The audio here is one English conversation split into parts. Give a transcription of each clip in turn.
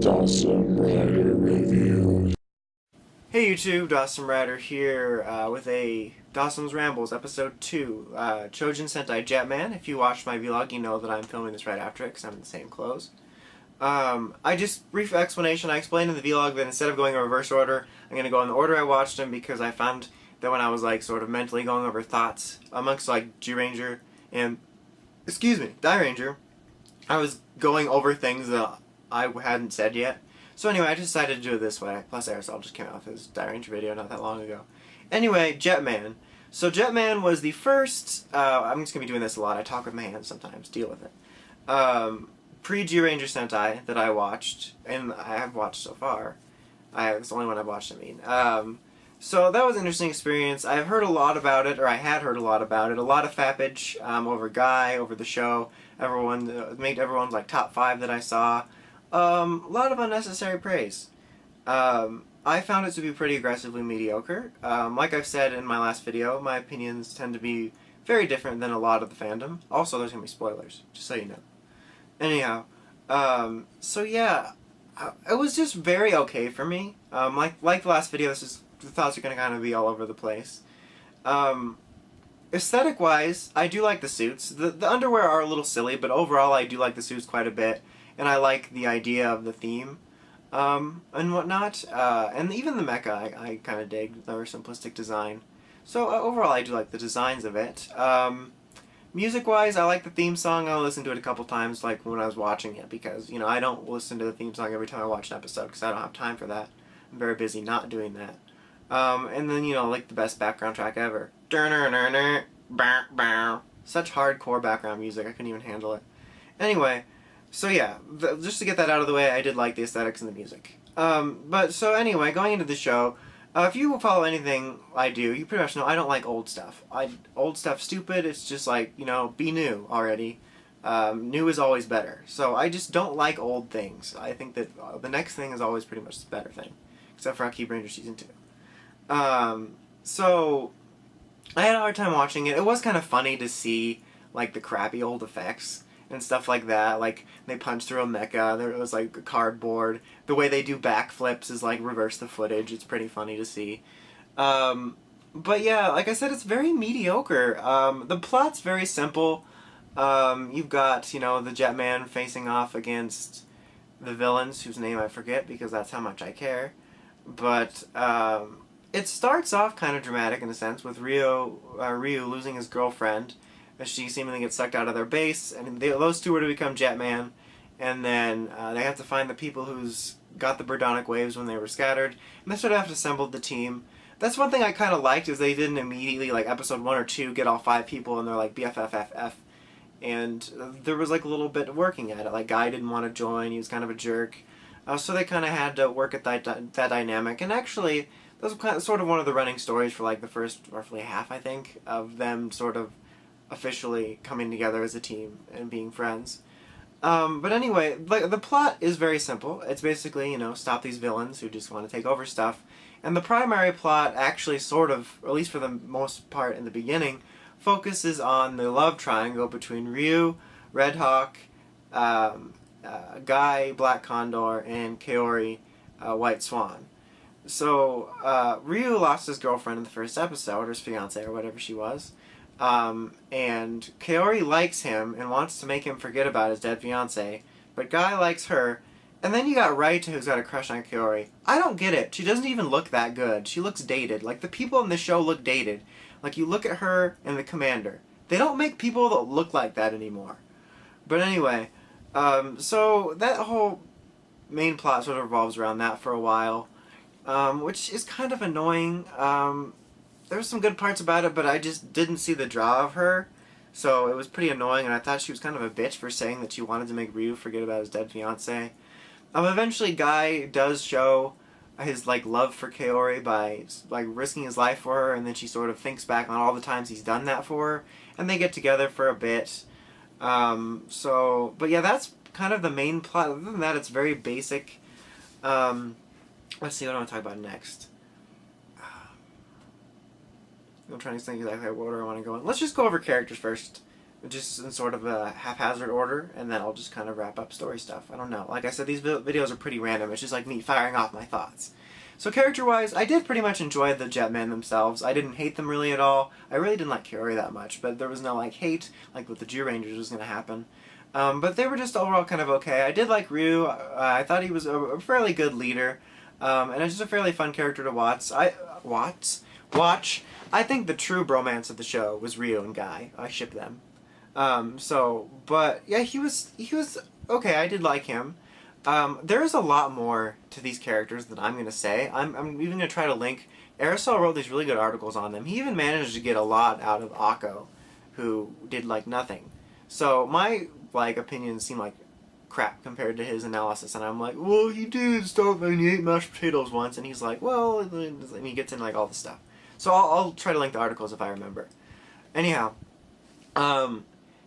Dosm Rider Reviews. Hey YouTube, Dosm here with a Dosm's Rambles episode 2, Choujin Sentai Jetman. If you watched my vlog, you know that I'm filming this right after it because I'm in the same clothes. Brief explanation, I explained in the vlog that instead of going in reverse order, I'm going to go in the order I watched them because I found that when I was sort of mentally going over thoughts amongst G-Ranger and, Die-Ranger, I was going over things that I hadn't said yet. So anyway, I decided to do it this way. Plus Aerosol just came out with his Die-Ranger video not that long ago. Anyway, Jetman. So Jetman was the first, I'm just going to be doing this a lot, I talk with my hands sometimes, deal with it. Pre-G-Ranger Sentai that I watched, and I have watched so far. It's the only one I've watched, I mean. So that was an interesting experience. I've heard a lot about it, or I had heard a lot about it. A lot of fappage over Guy, over the show. Everyone made everyone's top 5 that I saw. A lot of unnecessary praise. I found it to be pretty aggressively mediocre. Like I've said in my last video, my opinions tend to be very different than a lot of the fandom. Also, there's going to be spoilers, just so you know. Anyhow, so yeah, it was just very okay for me. Like the last video, the thoughts are going to kind of be all over the place. Aesthetic-wise, I do like the suits. The underwear are a little silly, but overall I do like the suits quite a bit. And I like the idea of the theme, and whatnot. And even the mecha I kind of dig, their simplistic design. So overall I do like the designs of it. Music-wise, I like the theme song. I'll listen to it a couple times when I was watching it, because, I don't listen to the theme song every time I watch an episode, because I don't have time for that. I'm very busy not doing that. And then, the best background track ever. Such hardcore background music, I couldn't even handle it. Anyway, so yeah, just to get that out of the way, I did like the aesthetics and the music. So anyway, going into the show, if you follow anything I do, you pretty much know I don't like old stuff. Old stuff's stupid, it's just be new already. New is always better. So I just don't like old things. I think that the next thing is always pretty much the better thing. Except for Akib Ranger Season 2. So I had a hard time watching it. It was kind of funny to see, the crappy old effects and stuff like that. They punch through a mecha, there was cardboard. The way they do backflips is reverse the footage. It's pretty funny to see. But yeah, like I said, it's very mediocre. The plot's very simple. You've got, the Jetman facing off against the villains, whose name I forget because that's how much I care. But it starts off kind of dramatic in a sense, with Ryu losing his girlfriend as she seemingly gets sucked out of their base, and those two are to become Jetman, and then they have to find the people who's got the Birdonic waves when they were scattered, and they sort of have to assemble the team. That's one thing I kind of liked, is they didn't immediately, episode 1 or 2, get all 5 people and they're BFFFF, and there was a little bit of working at it. Guy didn't want to join, he was kind of a jerk, so they kind of had to work at that dynamic, and actually, that was sort of one of the running stories for the first roughly half, I think, of them sort of officially coming together as a team and being friends. But anyway, the plot is very simple. It's basically, stop these villains who just want to take over stuff. And the primary plot actually sort of, at least for the most part in the beginning, focuses on the love triangle between Ryu, Red Hawk, Guy, Black Condor, and Kwhorey, White Swan. So, Ryu lost his girlfriend in the first episode, or his fiancée, or whatever she was. And Kwhorey likes him and wants to make him forget about his dead fiancée, but Guy likes her. And then you got Raita, who's got a crush on Kwhorey. I don't get it. She doesn't even look that good. She looks dated. The people in the show look dated. You look at her and the Commander. They don't make people that look like that anymore. But anyway, so that whole main plot sort of revolves around that for a while, which is kind of annoying. There were some good parts about it, but I just didn't see the draw of her, so it was pretty annoying, and I thought she was kind of a bitch for saying that she wanted to make Ryu forget about his dead fiancé. Eventually, Guy does show his love for Kwhorey by risking his life for her, and then she sort of thinks back on all the times he's done that for her, and they get together for a bit. But yeah, that's kind of the main plot. Other than that, it's very basic. Let's see, what I want to talk about next. I'm trying to think exactly what order I want to go in. Let's just go over characters first. just in sort of a haphazard order, and then I'll just kind of wrap up story stuff. I don't know. Like I said, these videos are pretty random. It's just like me firing off my thoughts. So character-wise, I did pretty much enjoy the Jetman themselves. I didn't hate them really at all. I really didn't like Kwhorey that much, but there was no like hate like with the Zyurangers was going to happen. But they were just overall kind of okay. I did like Ryu. I thought he was a fairly good leader, and it's just a fairly fun character to watch. Watch. I think the true bromance of the show was Ryu and Guy. I ship them. But yeah, he was okay. I did like him. There is a lot more to these characters than I'm going to say. I'm even going to try to link. Aerosol wrote these really good articles on them. He even managed to get a lot out of Akko, who did like nothing. So my like opinions seem like crap compared to his analysis, and I'm like, well, he did stop and he ate mashed potatoes once, and he's like, well, and he gets into like all this stuff. So I'll try to link the articles if I remember. Anyhow,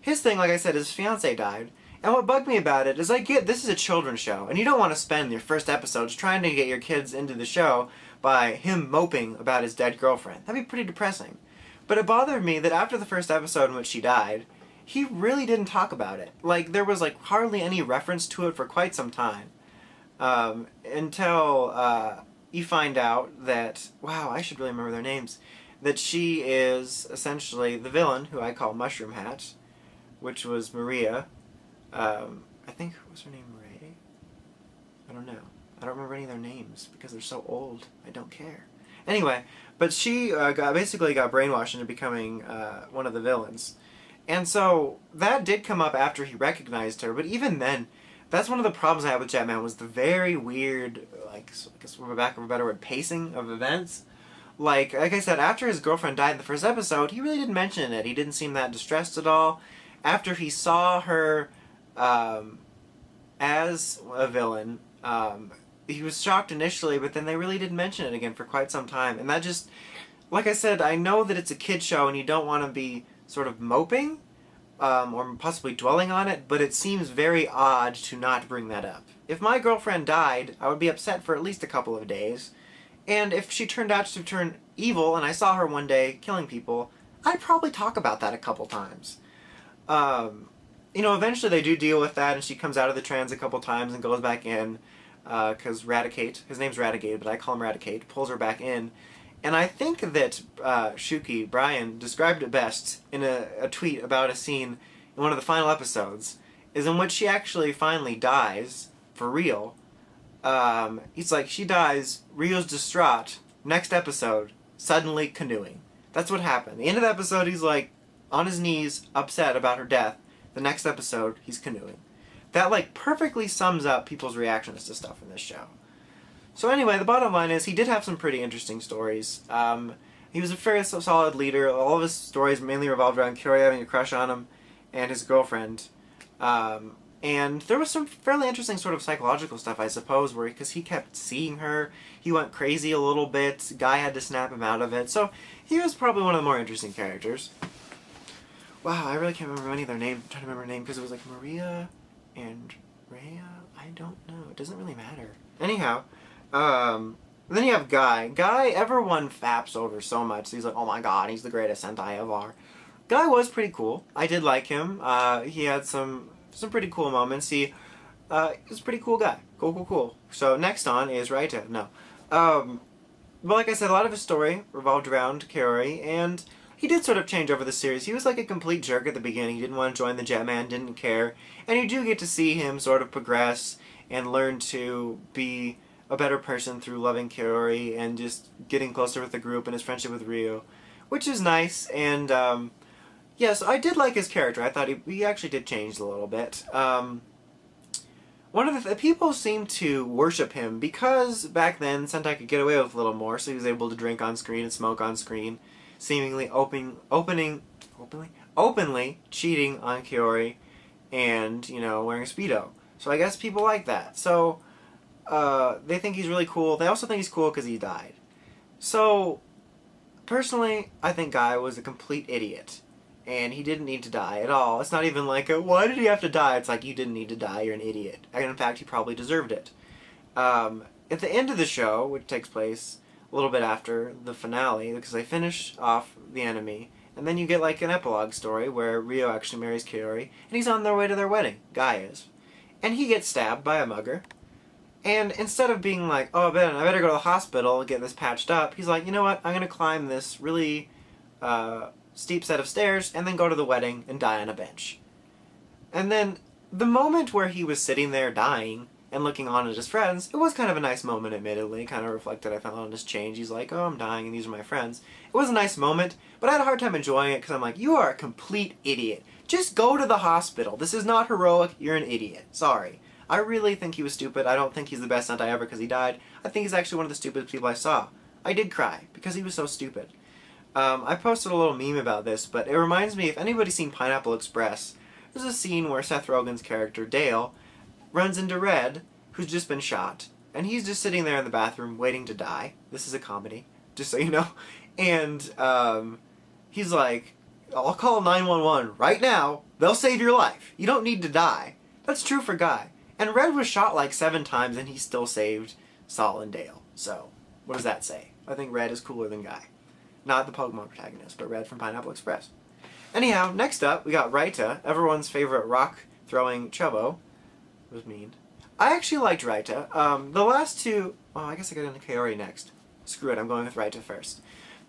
his thing, like I said, his fiance died. And what bugged me about it is I get this is a children's show, and you don't want to spend your first episodes trying to get your kids into the show by him moping about his dead girlfriend. That'd be pretty depressing. But it bothered me that after the first episode in which she died, he really didn't talk about it. Like, there was like hardly any reference to it for quite some time. Until you find out that, wow, I should really remember their names, that she is essentially the villain, who I call Mushroom Hat, which was Maria. I think, was her name Ray? I don't know. I don't remember any of their names because they're so old. I don't care. Anyway, but she basically got brainwashed into becoming one of the villains. And so that did come up after he recognized her, but even then, that's one of the problems I had with Jetman was the very weird, like, I guess for lack of a better word, pacing of events. Like I said, after his girlfriend died in the first episode, he really didn't mention it. He didn't seem that distressed at all. After he saw her as a villain, he was shocked initially, but then they really didn't mention it again for quite some time. And that just, like I said, I know that it's a kid show and you don't want to be sort of moping or possibly dwelling on it, but it seems very odd to not bring that up. If my girlfriend died, I would be upset for at least a couple of days. And if she turned out to turn evil and I saw her one day killing people, I'd probably talk about that a couple times. You know, eventually they do deal with that, and she comes out of the trans a couple times and goes back in, because Raticate, his name's Raticate, but I call him Raticate, pulls her back in. And I think that Shuki, Brian, described it best in a tweet about a scene in one of the final episodes, is in which she actually finally dies, for real. He's like, she dies, Rio's distraught, next episode, suddenly canoeing. That's what happened. The end of the episode, he's like, on his knees, upset about her death. The next episode, he's canoeing. That, like, perfectly sums up people's reactions to stuff in this show. So anyway, the bottom line is he did have some pretty interesting stories. He was a very solid leader. All of his stories mainly revolved around Kwhorey having a crush on him and his girlfriend. And there was some fairly interesting sort of psychological stuff, I suppose, where because he kept seeing her, he went crazy a little bit. Guy had to snap him out of it. So he was probably one of the more interesting characters. Wow, I really can't remember any of their names. I'm trying to remember her name because it was like Maria and Rhea. I don't know. It doesn't really matter. Anyhow, then you have Guy. Guy, everyone faps over so much. He's like, oh my god, he's the greatest Sentai ever. Guy was pretty cool. I did like him. He had some pretty cool moments. He was a pretty cool guy. Cool. So next on is Raita. No. But like I said, a lot of his story revolved around Kwhorey, and he did sort of change over the series. He was like a complete jerk at the beginning. He didn't want to join the Jetman, didn't care. And you do get to see him sort of progress and learn to be a better person through loving Kwhorey and just getting closer with the group and his friendship with Ryu, which is nice. And yes, I did like his character. I thought he actually did change a little bit. One of the people seemed to worship him because back then Sentai could get away with a little more, so he was able to drink on screen and smoke on screen, seemingly openly cheating on Kwhorey and, you know, wearing a Speedo. So I guess people like that. So they think he's really cool. They also think he's cool because he died. So personally, I think Guy was a complete idiot. And he didn't need to die at all. It's not even like, why did he have to die? It's like, you didn't need to die, you're an idiot. And in fact, he probably deserved it. At the end of the show, which takes place a little bit after the finale, because they finish off the enemy, And then you get like an epilogue story where Ryo actually marries Kwhorey, and he's on their way to their wedding. Guy is. And he gets stabbed by a mugger. And instead of being like, oh, I better go to the hospital and get this patched up, he's like, you know what, I'm going to climb this really steep set of stairs and then go to the wedding and die on a bench. And then the moment where he was sitting there dying and looking on at his friends, it was kind of a nice moment, admittedly. It kind of reflected, I found, on his change. He's like, oh, I'm dying and these are my friends. It was a nice moment, but I had a hard time enjoying it because I'm like, you are a complete idiot. Just go to the hospital. This is not heroic. You're an idiot. Sorry. I really think he was stupid. I don't think he's the best Sentai ever because he died. I think he's actually one of the stupidest people I saw. I did cry because he was so stupid. I posted a little meme about this, but it reminds me, if anybody's seen Pineapple Express, there's a scene where Seth Rogen's character, Dale, runs into Red, who's just been shot, and he's just sitting there in the bathroom waiting to die. This is a comedy, just so you know. And he's like, I'll call 911 right now. They'll save your life. You don't need to die. That's true for Guy. And Red was shot like 7 times, and he still saved Sol and Dale. So, what does that say? I think Red is cooler than Guy. Not the Pokemon protagonist, but Red from Pineapple Express. Anyhow, next up, we got Raita, everyone's favorite rock-throwing chubbo. It was mean. I actually liked Raita. The last two... Oh, I guess I got into Kwhorey next. Screw it, I'm going with Raita first.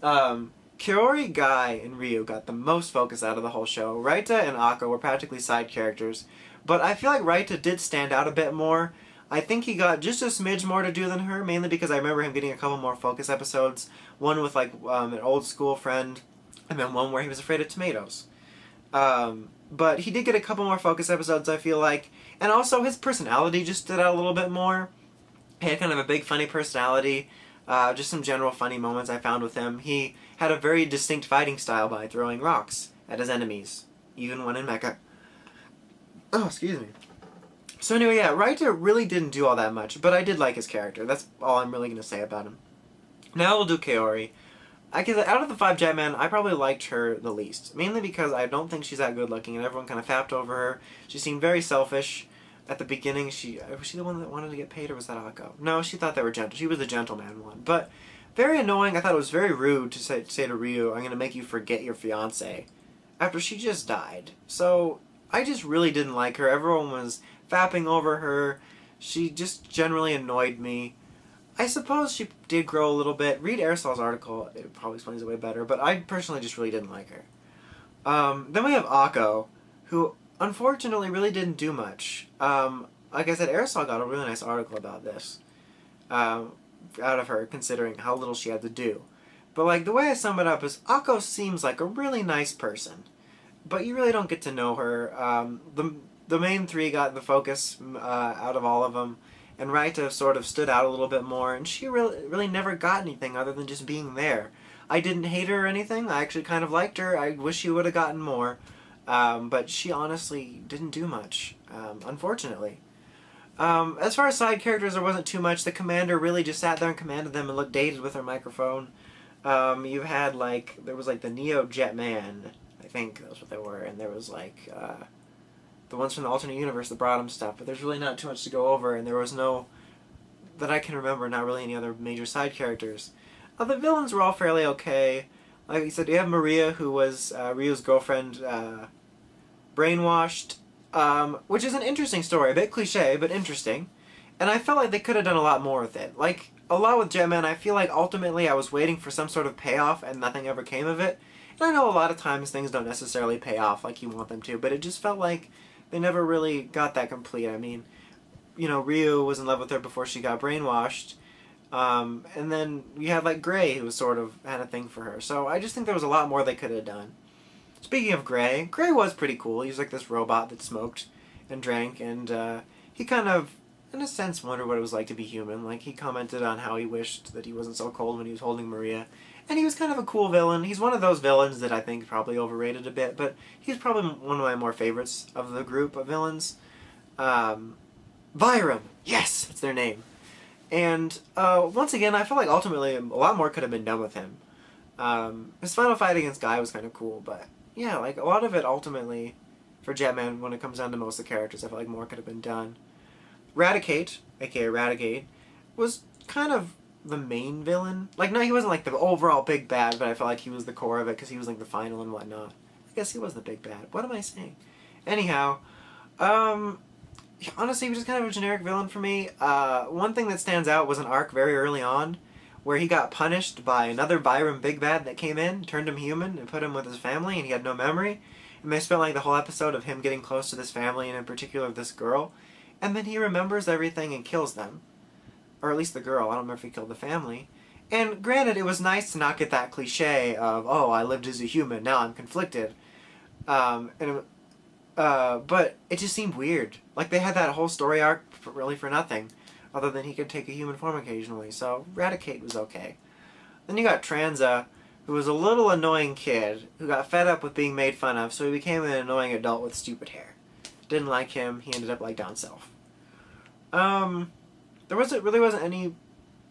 Kwhorey, Guy, and Ryu got the most focus out of the whole show. Raita and Akko were practically side characters, but I feel like Raita did stand out a bit more. I think he got just a smidge more to do than her, mainly because I remember him getting a couple more focus episodes. One with like an old school friend, and then one where he was afraid of tomatoes. But he did get a couple more focus episodes, I feel like. And also his personality just stood out a little bit more. He had kind of a big funny personality. Just some general funny moments I found with him. He had a very distinct fighting style by throwing rocks at his enemies, even when in mecha. Oh, excuse me. So anyway, yeah, Raita really didn't do all that much, but I did like his character. That's all I'm really going to say about him. Now we'll do Kwhorey. Out of the 5 Jetman, I probably liked her the least. Mainly because I don't think she's that good looking, and everyone kind of fapped over her. She seemed very selfish. At the beginning, was she the one that wanted to get paid, or was that Akko? No, she thought they were gentle. She was the gentleman one. But very annoying. I thought it was very rude to say to Ryu, I'm going to make you forget your fiancé, after she just died. So I just really didn't like her. Everyone was fapping over her. She just generally annoyed me. I suppose she did grow a little bit. Read Aerosol's article. It probably explains it way better. But I personally just really didn't like her. Then we have Akko, who unfortunately really didn't do much. Like I said, Aerosol got a really nice article about this. Out of her, considering how little she had to do. But like the way I sum it up is, Akko seems like a really nice person. But you really don't get to know her. The main 3 got the focus out of all of them. And Raita sort of stood out a little bit more, and she really never got anything other than just being there. I didn't hate her or anything. I actually kind of liked her. I wish she would have gotten more. But she honestly didn't do much, unfortunately. As far as side characters, there wasn't too much. The commander really just sat there and commanded them and looked dated with her microphone. You had, there was, the Neo Jetman, I think that's what they were, and there was, the ones from the alternate universe that brought him stuff, but there's really not too much to go over, and there was no, that I can remember, not really any other major side characters. The villains were all fairly okay. Like I said, you have Maria, who was Ryu's girlfriend, brainwashed, which is an interesting story, a bit cliche, but interesting. And I felt like they could have done a lot more with it. Like, a lot with Jetman, I feel like ultimately I was waiting for some sort of payoff, and nothing ever came of it. And I know a lot of times things don't necessarily pay off like you want them to, but it just felt like they never really got that complete. I mean, you know, Ryu was in love with her before she got brainwashed. And then you had, Gray, who sort of had a thing for her. So I just think there was a lot more they could have done. Speaking of Gray, Gray was pretty cool. He was like this robot that smoked and drank, and he kind of, in a sense, wondered what it was like to be human. Like, he commented on how he wished that he wasn't so cold when he was holding Maria. And he was kind of a cool villain. He's one of those villains that I think probably overrated a bit, but he's probably one of my more favorites of the group of villains. Vyram! Yes! That's their name. And once again, I feel like ultimately a lot more could have been done with him. His final fight against Guy was kind of cool, but yeah, a lot of it ultimately, for Jetman, when it comes down to most of the characters, I feel like more could have been done. Raticate, aka Raticate, was kind of the main villain. Like, no, he wasn't like the overall big bad, but I felt like he was the core of it because he was like the final and whatnot. I guess he was the big bad. What am I saying? Anyhow, honestly, he was just kind of a generic villain for me. One thing that stands out was an arc very early on where he got punished by another Byron Big Bad that came in, turned him human, and put him with his family, and he had no memory. And they spent like the whole episode of him getting close to this family, and in particular this girl. And then he remembers everything and kills them. Or at least the girl. I don't remember if he killed the family. And granted, it was nice to not get that cliche of, oh, I lived as a human, now I'm conflicted. But it just seemed weird. Like, they had that whole story arc really for nothing, other than he could take a human form occasionally, so Raticate was okay. Then you got Tranza, who was a little annoying kid, who got fed up with being made fun of, so he became an annoying adult with stupid hair. Didn't like him, he ended up like down south. There really wasn't any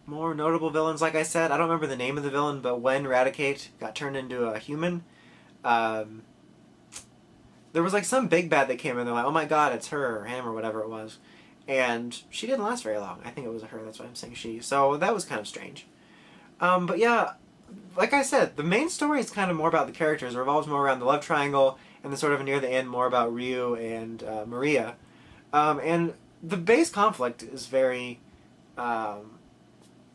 more notable villains, like I said. I don't remember the name of the villain, but when Raticate got turned into a human, there was like some big bad that came in, they're like, oh my god, it's her, or him, or whatever it was. And she didn't last very long. I think it was a her, that's why I'm saying she. So that was kind of strange. But yeah, like I said, the main story is kind of more about the characters. It revolves more around the love triangle, and then sort of near the end more about Ryu and Maria. And the base conflict is very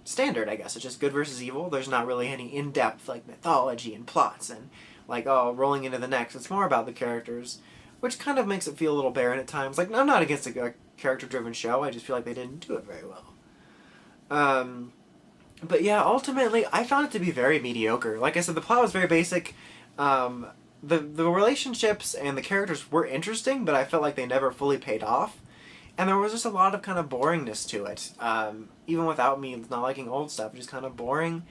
standard, I guess. It's just good versus evil. There's not really any in-depth like mythology and plots and like, oh, rolling into the next. It's more about the characters, which kind of makes it feel a little barren at times. Like, I'm not against a character-driven show. I just feel like they didn't do it very well. But yeah, ultimately, I found it to be very mediocre. Like I said, the plot was very basic. The relationships and the characters were interesting, but I felt like they never fully paid off. And there was just a lot of kind of boringness to it. Even without me not liking old stuff, just kind of boring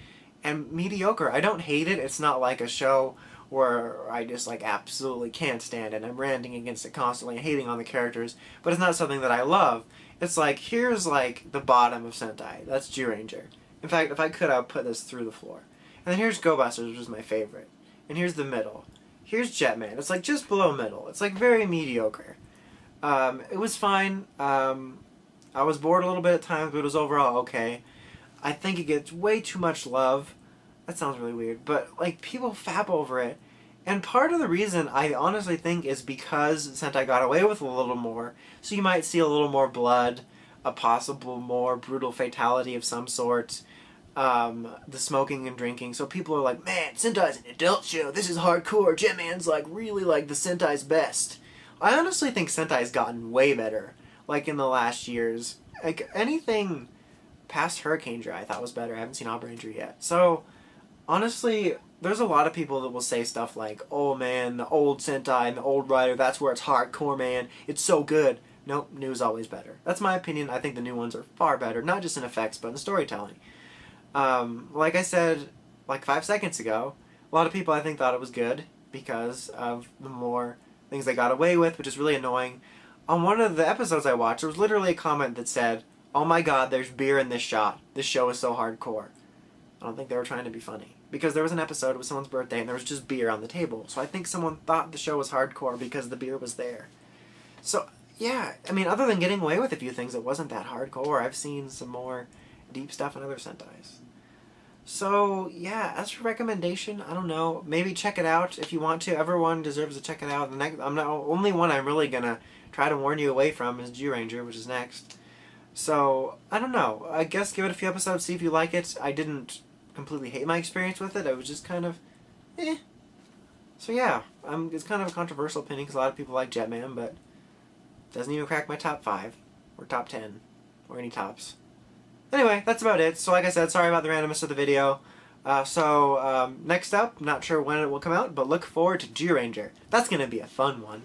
and mediocre. I don't hate it. It's not like a show where I just like absolutely can't stand it. I'm ranting against it constantly, hating on the characters, but it's not something that I love. It's like, here's like the bottom of Sentai. That's Zyuranger. In fact, if I could, I would put this through the floor. And then here's Go Busters, which is my favorite. And here's the middle. Here's Jetman. It's like just below middle. It's like very mediocre. It was fine. I was bored a little bit at times, but it was overall okay. I think it gets way too much love. That sounds really weird, but like people fap over it. And part of the reason I honestly think is because Sentai got away with a little more. So you might see a little more blood, a possible more brutal fatality of some sort, the smoking and drinking. So people are like, man, Sentai's an adult show. This is hardcore. Jetman's like really like the Sentai's best. I honestly think Sentai's gotten way better, like in the last years. Like anything past Hurricane Dry I thought was better. I haven't seen Obranger yet. So honestly, there's a lot of people that will say stuff like, oh man, the old Sentai and the old writer, that's where it's hardcore, man. It's so good. Nope, new is always better. That's my opinion. I think the new ones are far better, not just in effects, but in storytelling. Like I said, like 5 seconds ago, a lot of people I think thought it was good because of the more things they got away with, which is really annoying. On one of the episodes I watched, there was literally a comment that said, oh my god, there's beer in this shot. This show is so hardcore. I don't think they were trying to be funny. Because there was an episode, it was someone's birthday, and there was just beer on the table. So I think someone thought the show was hardcore because the beer was there. So, yeah, I mean, other than getting away with a few things, it wasn't that hardcore. I've seen some more deep stuff in other Sentais. So, yeah, as for recommendation, I don't know. Maybe check it out if you want to. Everyone deserves to check it out. The only one I'm really going to try to warn you away from is Zyuranger, which is next. So, I don't know. I guess give it a few episodes, see if you like it. I didn't completely hate my experience with it. I was just kind of, eh. So, yeah, it's kind of a controversial opinion because a lot of people like Jetman, but it doesn't even crack my top 5 or top 10 or any tops. Anyway, that's about it. So like I said, sorry about the randomness of the video. Next up, not sure when it will come out, but look forward to Zyuranger. That's going to be a fun one.